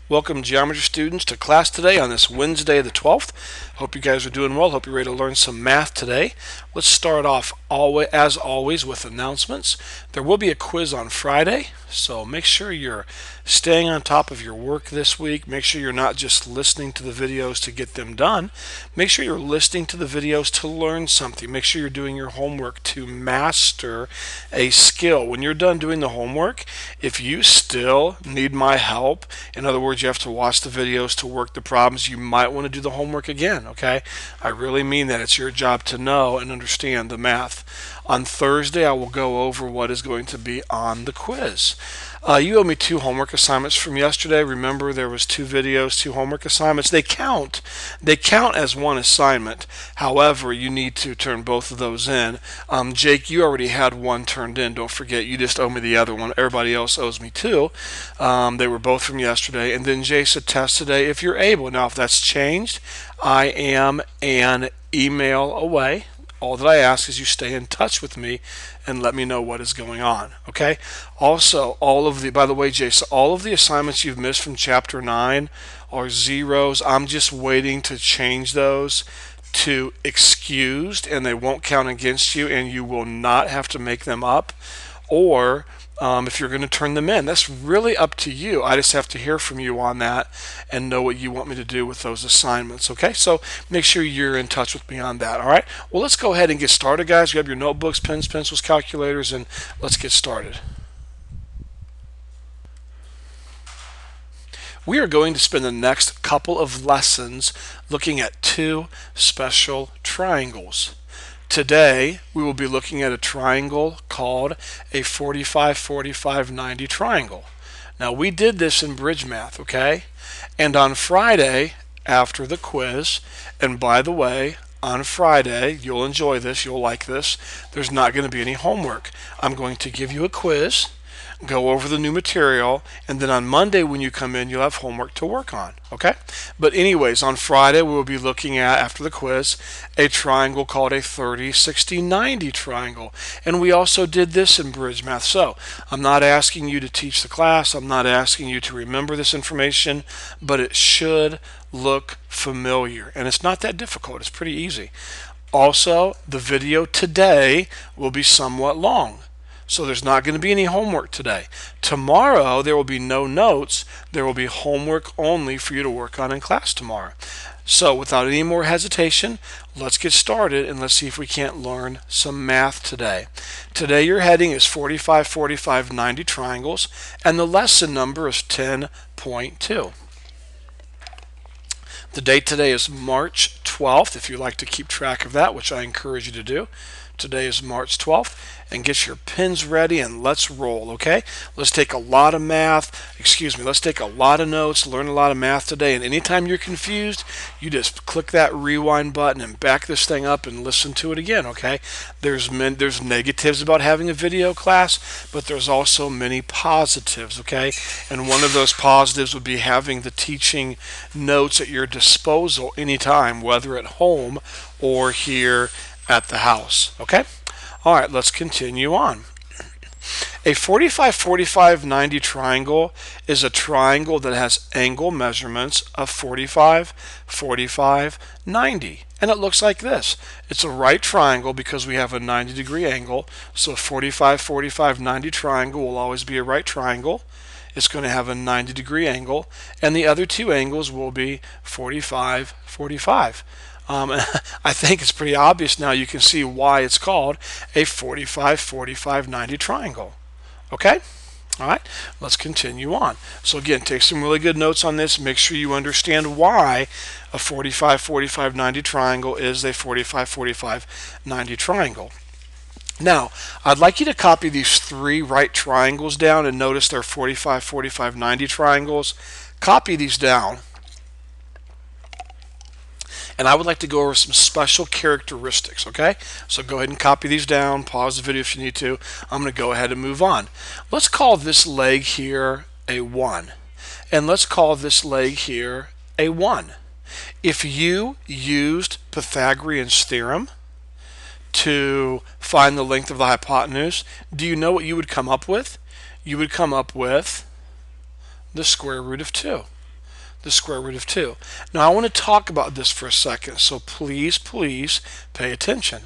Welcome, geometry students, to class today on this Wednesday the 12th. Hope you guys are doing well. Hope you're ready to learn some math today. Let's start off as always with announcements. There will be a quiz on Friday, so make sure you're staying on top of your work this week. Make sure you're not just listening to the videos to get them done. Make sure you're listening to the videos to learn something. Make sure you're doing your homework to master a skill. When you're done doing the homework, if you still need my help, in other words, you have to watch the videos to work the problems, you might want to do the homework again, okay? I really mean that. It's your job to know and understand the math. On Thursday, I will go over what is going to be on the quiz. You owe me 2 homework assignments from yesterday. Remember, there was 2 videos, 2 homework assignments. They count as one assignment. However, you need to turn both of those in. Jake, you already had one turned in. Don't forget, you just owe me the other one. Everybody else owes me 2. They were both from yesterday. And then Jason, test today if you're able. Now, if that's changed, I am an email away. All that I ask is you stay in touch with me and let me know what is going on, okay? Also, by the way, Jason, all of the assignments you've missed from Chapter 9 are zeros. I'm just waiting to change those to excused, and they won't count against you, and you will not have to make them up. Or if you're going to turn them in, that's really up to you. I just have to hear from you on that and know what you want me to do with those assignments, okay? So make sure you're in touch with me on that, all right? Well, let's go ahead and get started, guys. Grab your notebooks, pens, pencils, calculators, and let's get started. We are going to spend the next couple of lessons looking at 2 special triangles. Today, we will be looking at a triangle called a 45-45-90 triangle. Now, we did this in bridge math, okay? And on Friday, after the quiz, and by the way, on Friday, you'll enjoy this, you'll like this, there's not going to be any homework. I'm going to give you a quiz, go over the new material, and then on Monday when you come in, you'll have homework to work on, okay? But anyways, on Friday, we'll be looking at, after the quiz, a triangle called a 30-60-90 triangle. And we also did this in bridge math. So I'm not asking you to teach the class. I'm not asking you to remember this information, but it should look familiar. And it's not that difficult. It's pretty easy. Also, the video today will be somewhat long. So there's not going to be any homework today. Tomorrow, there will be no notes. There will be homework only for you to work on in class tomorrow. So without any more hesitation, let's get started and let's see if we can't learn some math today. Today, your heading is 45-45-90 triangles, and the lesson number is 10.2. The date today is March 12th, if you'd like to keep track of that, which I encourage you to do. Today is March 12th, and get your pens ready and let's roll, okay? Let's take a lot of let's take a lot of notes, learn a lot of math today, and anytime you're confused, you just click that rewind button and back this thing up and listen to it again, okay? There's negatives about having a video class, but there's also many positives, okay? And one of those positives would be having the teaching notes at your disposal anytime, whether at home or here at the house, okay? All right, let's continue on. A 45-45-90 triangle is a triangle that has angle measurements of 45, 45, 90. And it looks like this. It's a right triangle because we have a 90-degree angle. So a 45-45-90 triangle will always be a right triangle. It's going to have a 90-degree angle. And the other 2 angles will be 45, 45. I think it's pretty obvious now. You can see why it's called a 45-45-90 triangle. Okay? All right, let's continue on. So again, take some really good notes on this. Make sure you understand why a 45-45-90 triangle is a 45-45-90 triangle. Now, I'd like you to copy these 3 right triangles down and notice they're 45-45-90 triangles. Copy these down. And I would like to go over some special characteristics, okay? So go ahead and copy these down, pause the video if you need to. I'm going to go ahead and move on. Let's call this leg here a 1. And let's call this leg here a 1. If you used Pythagorean's theorem to find the length of the hypotenuse, do you know what you would come up with? You would come up with the square root of 2. the square root of 2. Now I want to talk about this for a second, so please pay attention.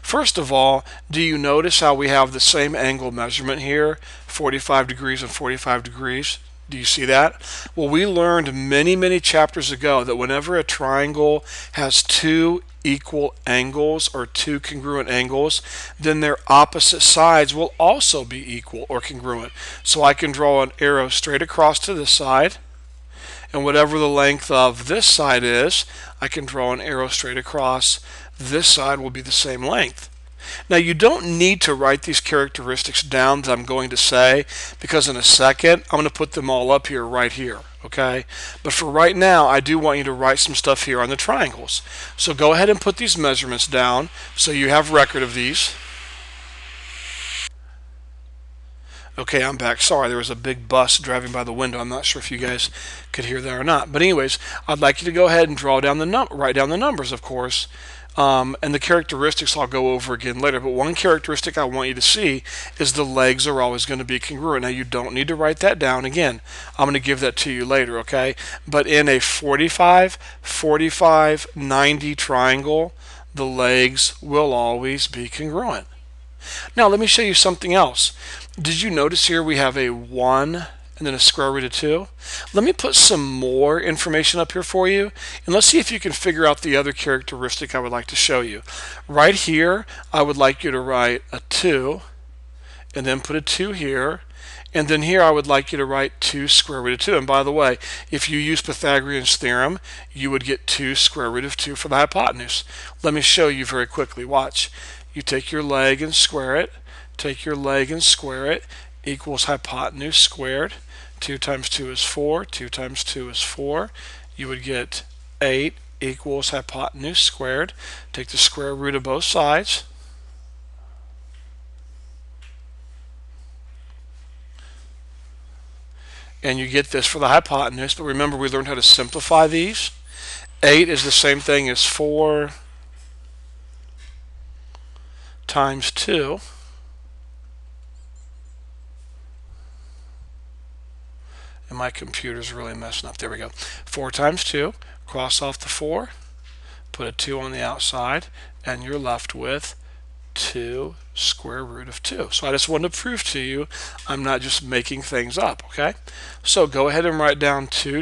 First of all, do you notice how we have the same angle measurement here, 45 degrees and 45 degrees? Do you see that? Well, we learned many chapters ago that whenever a triangle has two equal angles or two congruent angles, then their opposite sides will also be equal or congruent. So I can draw an arrow straight across to this side, and whatever the length of this side is, I can draw an arrow straight across. This side will be the same length. Now you don't need to write these characteristics down that I'm going to say, because in a second I'm going to put them all up here right here, okay? But for right now I do want you to write some stuff here on the triangles. So go ahead and put these measurements down so you have record of these. Okay, I'm back. Sorry, there was a big bus driving by the window. I'm not sure if you guys could hear that or not. But anyways, I'd like you to go ahead and write down the numbers, of course. And the characteristics I'll go over again later. But one characteristic I want you to see is the legs are always going to be congruent. Now you don't need to write that down. Again, I'm going to give that to you later, okay? But in a 45, 45, 90 triangle, the legs will always be congruent. Now let me show you something else. Did you notice here we have a 1 and then a square root of 2? Let me put some more information up here for you, and let's see if you can figure out the other characteristic I would like to show you. Right here, I would like you to write a 2, and then put a 2 here, and then here I would like you to write 2 square root of 2. And by the way, if you use Pythagorean's theorem, you would get 2 square root of 2 for the hypotenuse. Let me show you very quickly. Watch. You take your leg and square it, take your leg and square it, equals hypotenuse squared. 2 times 2 is 4, 2 times 2 is 4. You would get 8 equals hypotenuse squared. Take the square root of both sides. And you get this for the hypotenuse, but remember we learned how to simplify these. 8 is the same thing as 4 times 2. And my computer's really messing up. There we go. 4 times 2. Cross off the 4. Put a 2 on the outside. And you're left with 2 square root of 2. So I just wanted to prove to you I'm not just making things up, okay? So go ahead and write down 2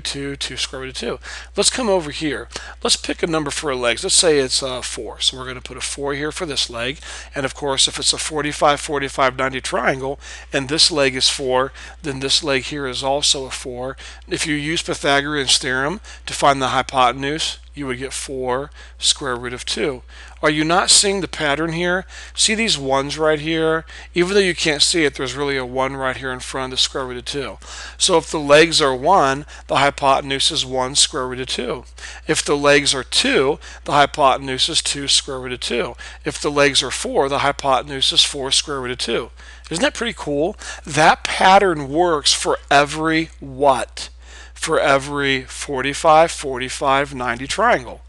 square root of 2. Let's come over here. Let's pick a number for our legs. Let's say it's 4. So we're going to put a 4 here for this leg. And of course, if it's a 45, 45, 90 triangle, and this leg is 4, then this leg here is also a 4. If you use Pythagorean's theorem to find the hypotenuse, you would get 4 square root of 2. Are you not seeing the pattern here? See these 1s right here? Even though you can't see it, there's really a 1 right here in front of the square root of 2. So if the legs are 1, the hypotenuse is 1 square root of 2. If the legs are 2, the hypotenuse is 2 square root of 2. If the legs are 4, the hypotenuse is 4 square root of 2. Isn't that pretty cool? That pattern works for every what? For every 45, 45, 90 triangle,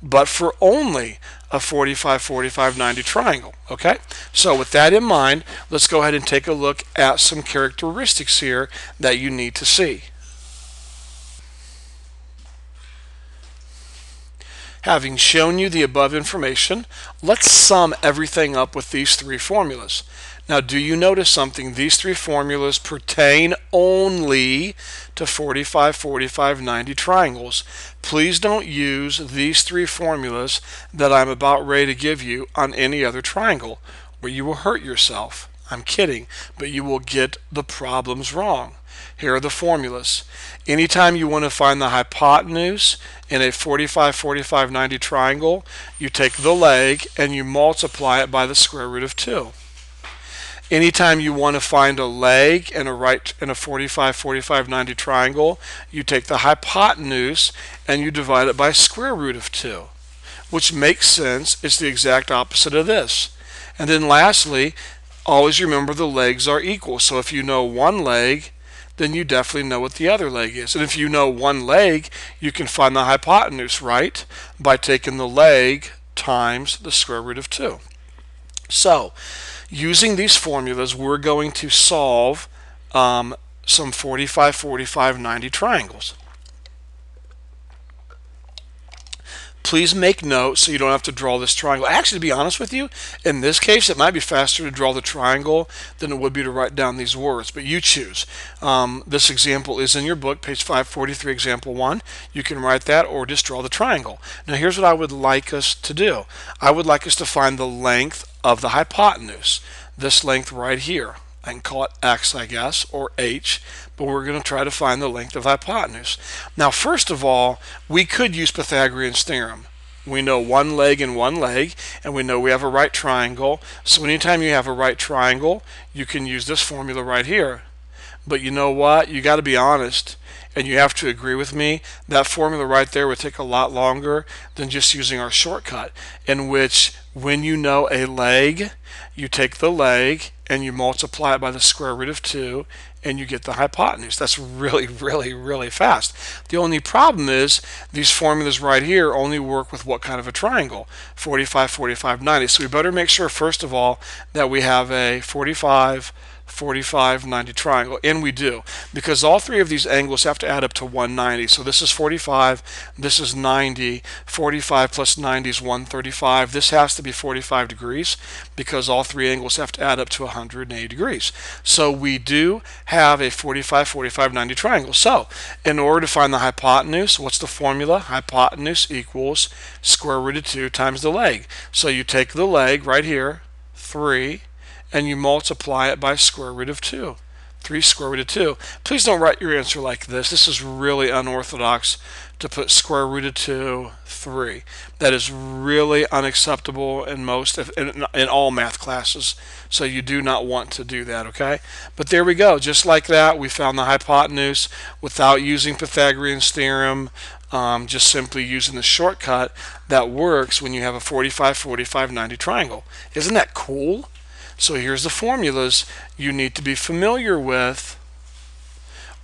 but for only a 45, 45, 90 triangle, okay? So with that in mind, let's go ahead and take a look at some characteristics here that you need to see. Having shown you the above information, let's sum everything up with these 3 formulas. Now, do you notice something? These 3 formulas pertain only to 45, 45, 90 triangles. Please don't use these 3 formulas that I'm about ready to give you on any other triangle, where you will hurt yourself. I'm kidding, but you will get the problems wrong. Here are the formulas. Anytime you want to find the hypotenuse in a 45, 45, 90 triangle, you take the leg and you multiply it by the square root of 2. Anytime you want to find a leg in a 45, 45, 90 triangle, you take the hypotenuse and you divide it by square root of 2, which makes sense. It's the exact opposite of this. And then lastly, always remember the legs are equal. So if you know one leg, then you definitely know what the other leg is. And if you know one leg, you can find the hypotenuse, right? By taking the leg times the square root of 2. So, using these formulas, we're going to solve some 45, 45, 90 triangles. Please make note so you don't have to draw this triangle. Actually, to be honest with you, in this case, it might be faster to draw the triangle than it would be to write down these words, but you choose. This example is in your book, page 543, example 1. You can write that or just draw the triangle. Now, here's what I would like us to do. I would like us to find the length of the hypotenuse, this length right here. I can call it x, I guess, or h, but we're going to try to find the length of hypotenuse. Now, first of all, we could use Pythagorean's theorem. We know one leg and one leg, and we know we have a right triangle. So anytime you have a right triangle, you can use this formula right here. But you know what? You got to be honest, and you have to agree with me. That formula right there would take a lot longer than just using our shortcut, in which when you know a leg, you take the leg and you multiply it by the square root of 2 and you get the hypotenuse. That's really, really, really fast. The only problem is these formulas right here only work with what kind of a triangle? 45, 45, 90. So we better make sure, first of all, that we have a 45, 45, 90 triangle, and we do, because all three of these angles have to add up to 190. So this is 45, this is 90, 45 plus 90 is 135. This has to be 45 degrees because all three angles have to add up to 180 degrees. So we do have a 45, 45, 90 triangle. So in order to find the hypotenuse, what's the formula? Hypotenuse equals square root of 2 times the leg. So you take the leg right here, 3, and you multiply it by square root of 2. 3 square root of 2. Please don't write your answer like this. This is really unorthodox to put square root of 2, 3. That is really unacceptable in in all math classes. So you do not want to do that, okay? But there we go. Just like that, we found the hypotenuse without using Pythagorean's theorem. Just simply using the shortcut that works when you have a 45, 45, 90 triangle. Isn't that cool? So here's the formulas you need to be familiar with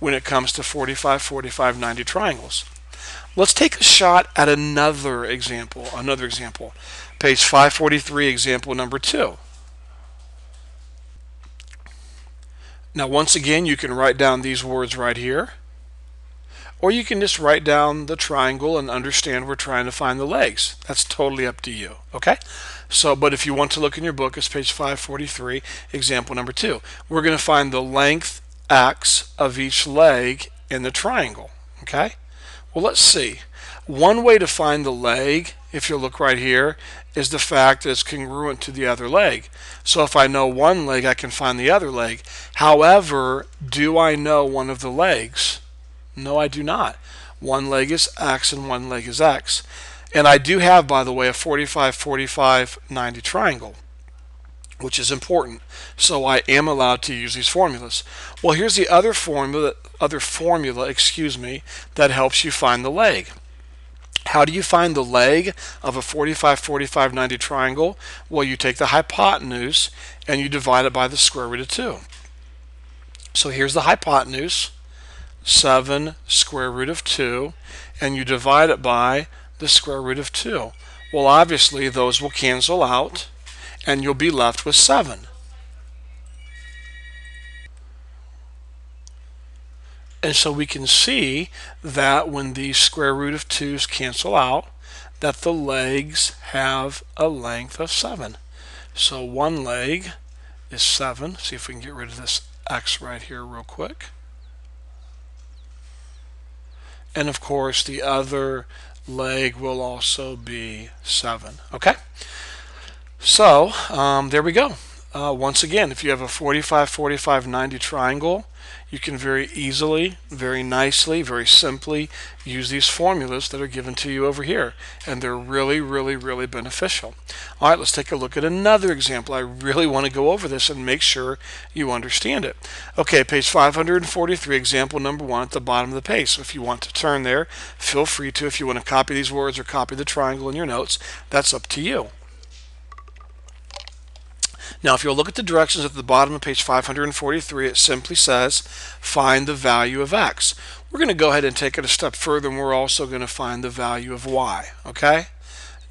when it comes to 45, 45, 90 triangles. Let's take a shot at another example. Page 543, example number 2. Now, once again, you can write down these words right here, or you can just write down the triangle and understand we're trying to find the legs. That's totally up to you, okay? So, but if you want to look in your book, it's page 543, example number 2. We're going to find the length x of each leg in the triangle, okay? Well, let's see. One way to find the leg, if you look right here, is the fact that it's congruent to the other leg. So if I know one leg, I can find the other leg. However, do I know one of the legs? No, I do not. One leg is x and one leg is x. And I do have, by the way, a 45, 45, 90 triangle, which is important. So I am allowed to use these formulas. Well, here's the other formula, that helps you find the leg. How do you find the leg of a 45, 45, 90 triangle? Well, you take the hypotenuse and you divide it by the square root of 2. So here's the hypotenuse, 7 square root of 2, and you divide it by the square root of 2. Well, obviously those will cancel out and you'll be left with 7. And so we can see that when these square root of 2's cancel out, that the legs have a length of 7. So one leg is 7. See if we can get rid of this x right here real quick. And of course the other leg will also be 7. Okay? So there we go. Once again, if you have a 45, 45, 90 triangle, you can very easily, very nicely, very simply use these formulas that are given to you over here. And they're really, really, really beneficial. All right, let's take a look at another example. I really want to go over this and make sure you understand it. Okay, page 543, example number 1 at the bottom of the page. So if you want to turn there, feel free to. If you want to copy these words or copy the triangle in your notes, that's up to you. Now, if you'll look at the directions at the bottom of page 543, it simply says, find the value of x. We're going to go ahead and take it a step further, and we're also going to find the value of y, okay?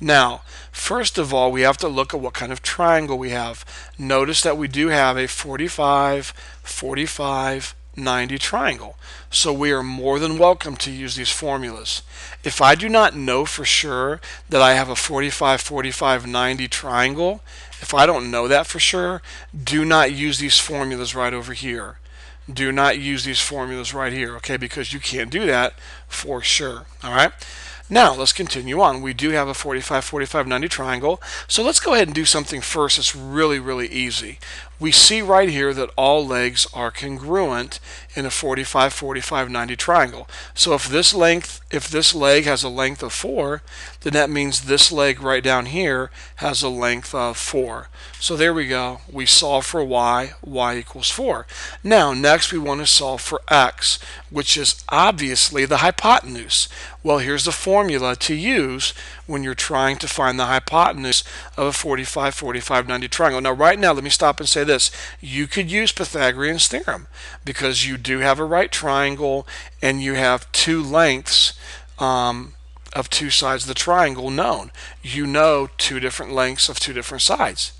Now, first of all, we have to look at what kind of triangle we have. Notice that we do have a 45, 45, 90 triangle. So we are more than welcome to use these formulas. If I do not know for sure that I have a 45, 45, 90 triangle, if I don't know that for sure, do not use these formulas right over here. Do not use these formulas right here, okay, because you can't do that for sure, all right? Now, let's continue on. We do have a 45, 45, 90 triangle. So let's go ahead and do something first that's really, really easy. We see right here that all legs are congruent in a 45, 45, 90 triangle. So if this leg has a length of 4, then that means this leg right down here has a length of 4. So there we go. We solve for y equals 4. Now, next we want to solve for x, which is obviously the hypotenuse. Well, here's the formula to use when you're trying to find the hypotenuse of a 45, 45, 90 triangle. Now, right now, let me stop and say this. You could use Pythagorean's theorem because you do have a right triangle and you have two lengths of two sides of the triangle known. You know two different lengths of two different sides.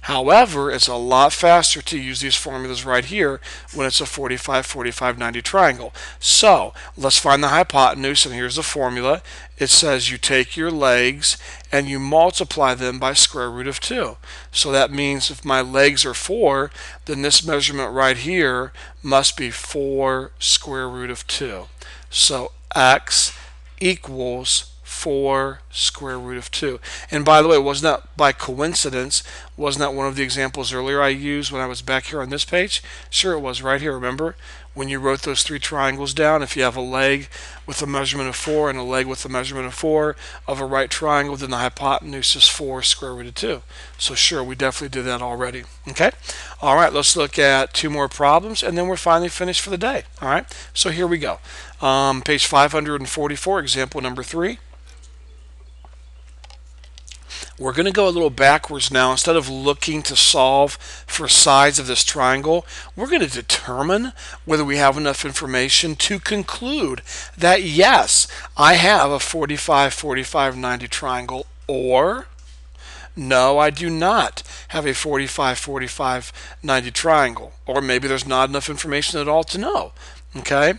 However, it's a lot faster to use these formulas right here when it's a 45, 45, 90 triangle. So let's find the hypotenuse, and here's the formula. It says you take your legs and you multiply them by square root of 2. So that means if my legs are 4, then this measurement right here must be 4 square root of 2. So x equals 4 square root of 2. And by the way, wasn't that by coincidence? Wasn't that one of the examples earlier I used when I was back here on this page? Sure it was, right here. Remember when you wrote those three triangles down? If you have a leg with a measurement of 4 and a leg with a measurement of 4 of a right triangle, then the hypotenuse is 4 square root of 2. So sure, we definitely did that already. Okay? All right, let's look at two more problems and then we're finally finished for the day. All right, so here we go. Page 544, example number 3. We're going to go a little backwards now. Instead of looking to solve for sides of this triangle, we're going to determine whether we have enough information to conclude that yes, I have a 45, 45, 90 triangle, or no, I do not have a 45, 45, 90 triangle, or maybe there's not enough information at all to know. Okay?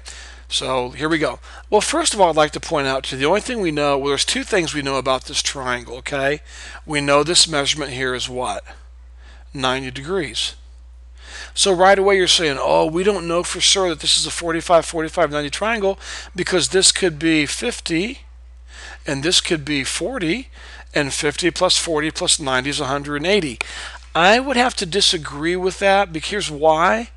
So here we go. Well, first of all, I'd like to point out to you the only thing we know, well, there's two things we know about this triangle, okay? We know this measurement here is what? 90 degrees. So right away you're saying, oh, we don't know for sure that this is a 45, 45, 90 triangle because this could be 50 and this could be 40 and 50 plus 40 plus 90 is 180. I would have to disagree with that because here's why.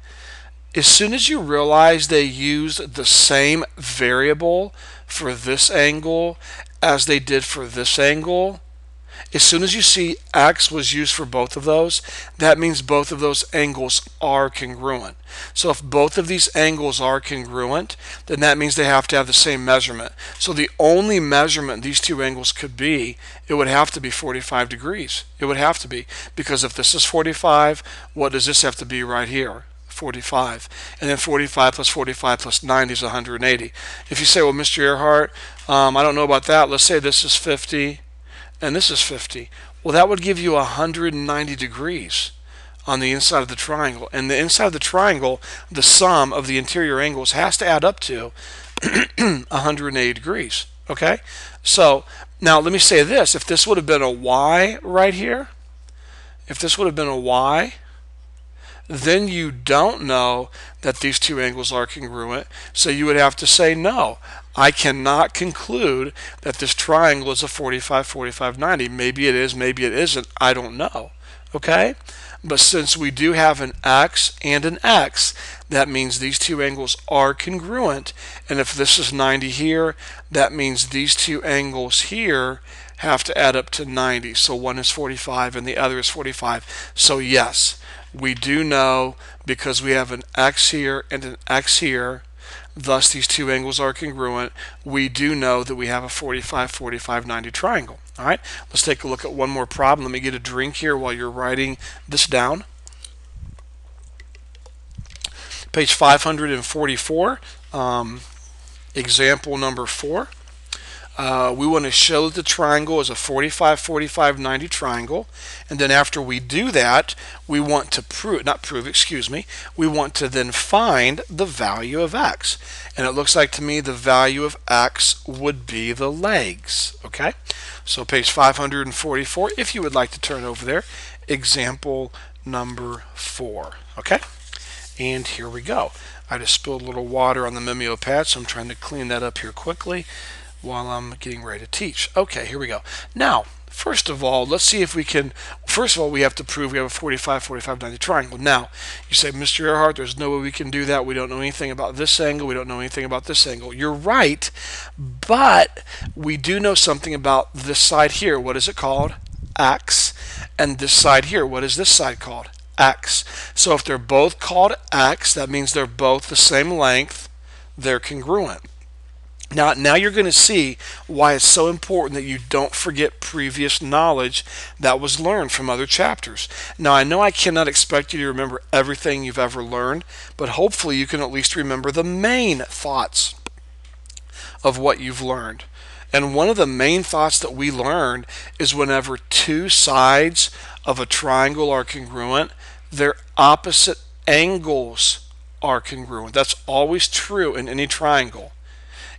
As soon as you realize they used the same variable for this angle as they did for this angle, as soon as you see x was used for both of those, that means both of those angles are congruent. So if both of these angles are congruent, then that means they have to have the same measurement. So the only measurement these two angles could be, it would have to be 45 degrees. It would have to be, because if this is 45, what does this have to be right here? 45, and then 45 plus 45 plus 90 is 180. If you say, well, Mr. Earhart, I don't know about that. Let's say this is 50 and this is 50. Well, that would give you 190 degrees on the inside of the triangle. And the inside of the triangle, the sum of the interior angles has to add up to 180 degrees. Okay? So now let me say this. If this would have been a y right here, if this would have been a y, then you don't know that these two angles are congruent. So you would have to say, no, I cannot conclude that this triangle is a 45, 45, 90. Maybe it is, maybe it isn't. I don't know. Okay? But since we do have an x and an x, that means these two angles are congruent. And if this is 90 here, that means these two angles here have to add up to 90. So one is 45 and the other is 45. So yes, we do know because we have an x here and an x here, thus these two angles are congruent. We do know that we have a 45, 45, 90 triangle. All right, let's take a look at one more problem. Let me get a drink here while you're writing this down. Page 544, example number 4. We want to show that the triangle is a 45, 45, 90 triangle. And then after we do that, we want to we want to then find the value of x. And it looks like to me the value of x would be the legs. Okay? So page 544, if you would like to turn over there, example number 4. Okay? And here we go. I just spilled a little water on the Mimeo pad, so I'm trying to clean that up here quickly while I'm getting ready to teach. Okay, here we go. Now, first of all, let's see if we can, first of all, we have to prove we have a 45, 45, 90 triangle. Now, you say, Mr. Earhart, there's no way we can do that. We don't know anything about this angle. We don't know anything about this angle. You're right, but we do know something about this side here. What is it called? X. And this side here, what is this side called? X. So if they're both called X, that means they're both the same length. They're congruent. Now you're going to see why it's so important that you don't forget previous knowledge that was learned from other chapters. Now I know I cannot expect you to remember everything you've ever learned, but hopefully you can at least remember the main thoughts of what you've learned. And one of the main thoughts that we learned is whenever two sides of a triangle are congruent, their opposite angles are congruent. That's always true in any triangle.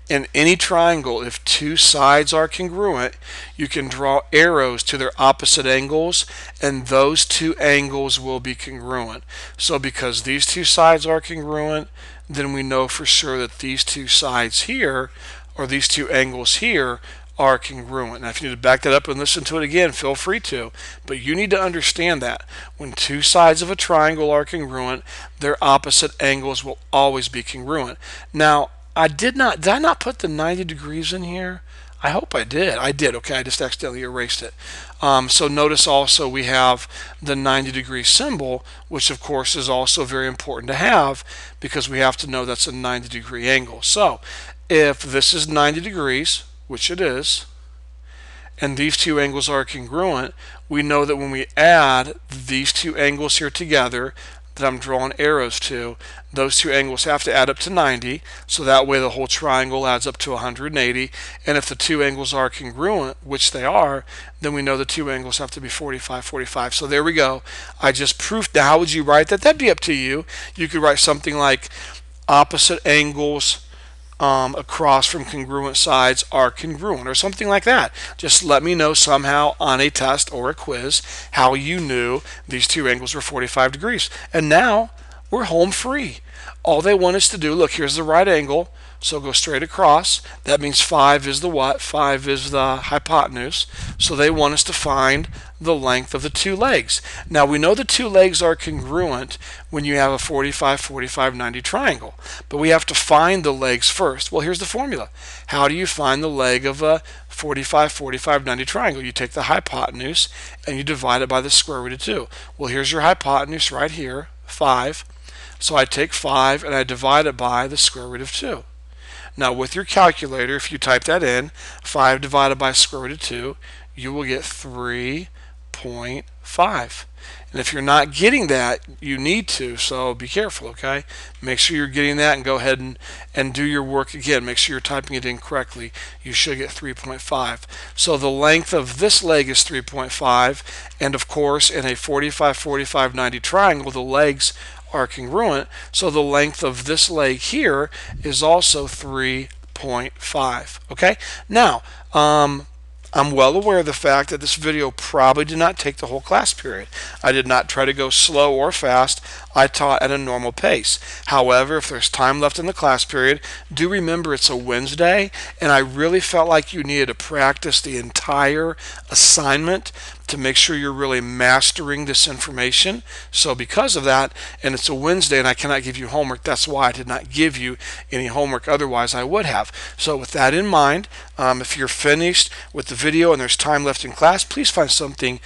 In any triangle, if two sides are congruent, you can draw arrows to their opposite angles, and those two angles will be congruent. So because these two sides are congruent, then we know for sure that these two sides here, or these two angles here, are congruent. Now if you need to back that up and listen to it again, feel free to. But you need to understand that when two sides of a triangle are congruent, their opposite angles will always be congruent. Now, did I not put the 90 degrees in here? I hope I did. I did. Okay, I just accidentally erased it. So notice also we have the 90-degree symbol, which of course is also very important to have because we have to know that's a 90-degree angle. So if this is 90 degrees, which it is, and these two angles are congruent, we know that when we add these two angles here together that I'm drawing arrows to, those two angles have to add up to 90, so that way the whole triangle adds up to 180. And if the two angles are congruent, which they are, then we know the two angles have to be 45, 45. So there we go. I just proved. Now how would you write that? That'd be up to you. You could write something like opposite angles across from congruent sides are congruent, or something like that. Just let me know somehow on a test or a quiz how you knew these two angles were 45 degrees. And now we're home free. All they want us to do, look, here's the right angle, so go straight across. That means 5 is the what? 5 is the hypotenuse. So they want us to find the length of the two legs. Now we know the two legs are congruent when you have a 45, 45, 90 triangle. But we have to find the legs first. Well, here's the formula. How do you find the leg of a 45, 45, 90 triangle? You take the hypotenuse and you divide it by the square root of 2. Well, here's your hypotenuse right here, 5. So I take 5 and I divide it by the square root of 2. Now with your calculator, if you type that in, 5 divided by square root of 2, you will get 3.5. And if you're not getting that, you need to, so be careful, okay? Make sure you're getting that and go ahead and do your work again. Make sure you're typing it in correctly. You should get 3.5. So the length of this leg is 3.5, and of course in a 45, 45, 90 triangle, the legs are congruent, so the length of this leg here is also 3.5. Okay? Now, I'm well aware of the fact that this video probably did not take the whole class period. I did not try to go slow or fast. I taught at a normal pace. However, if there's time left in the class period, do remember it's a Wednesday, and I really felt like you needed to practice the entire assignment to make sure you're really mastering this information. So because of that, and it's a Wednesday and I cannot give you homework, that's why I did not give you any homework. Otherwise I would have. So with that in mind, if you're finished with the video and there's time left in class, please find something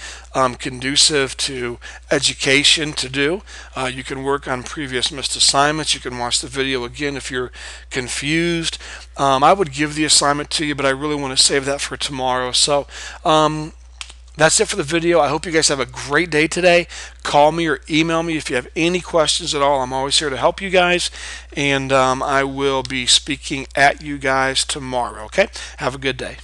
conducive to education to do. You can work on previous missed assignments. You can watch the video again if you're confused. I would give the assignment to you, but I really want to save that for tomorrow. So That's it for the video. I hope you guys have a great day today. Call me or email me if you have any questions at all. I'm always here to help you guys, and I will be speaking at you guys tomorrow. Okay? Have a good day.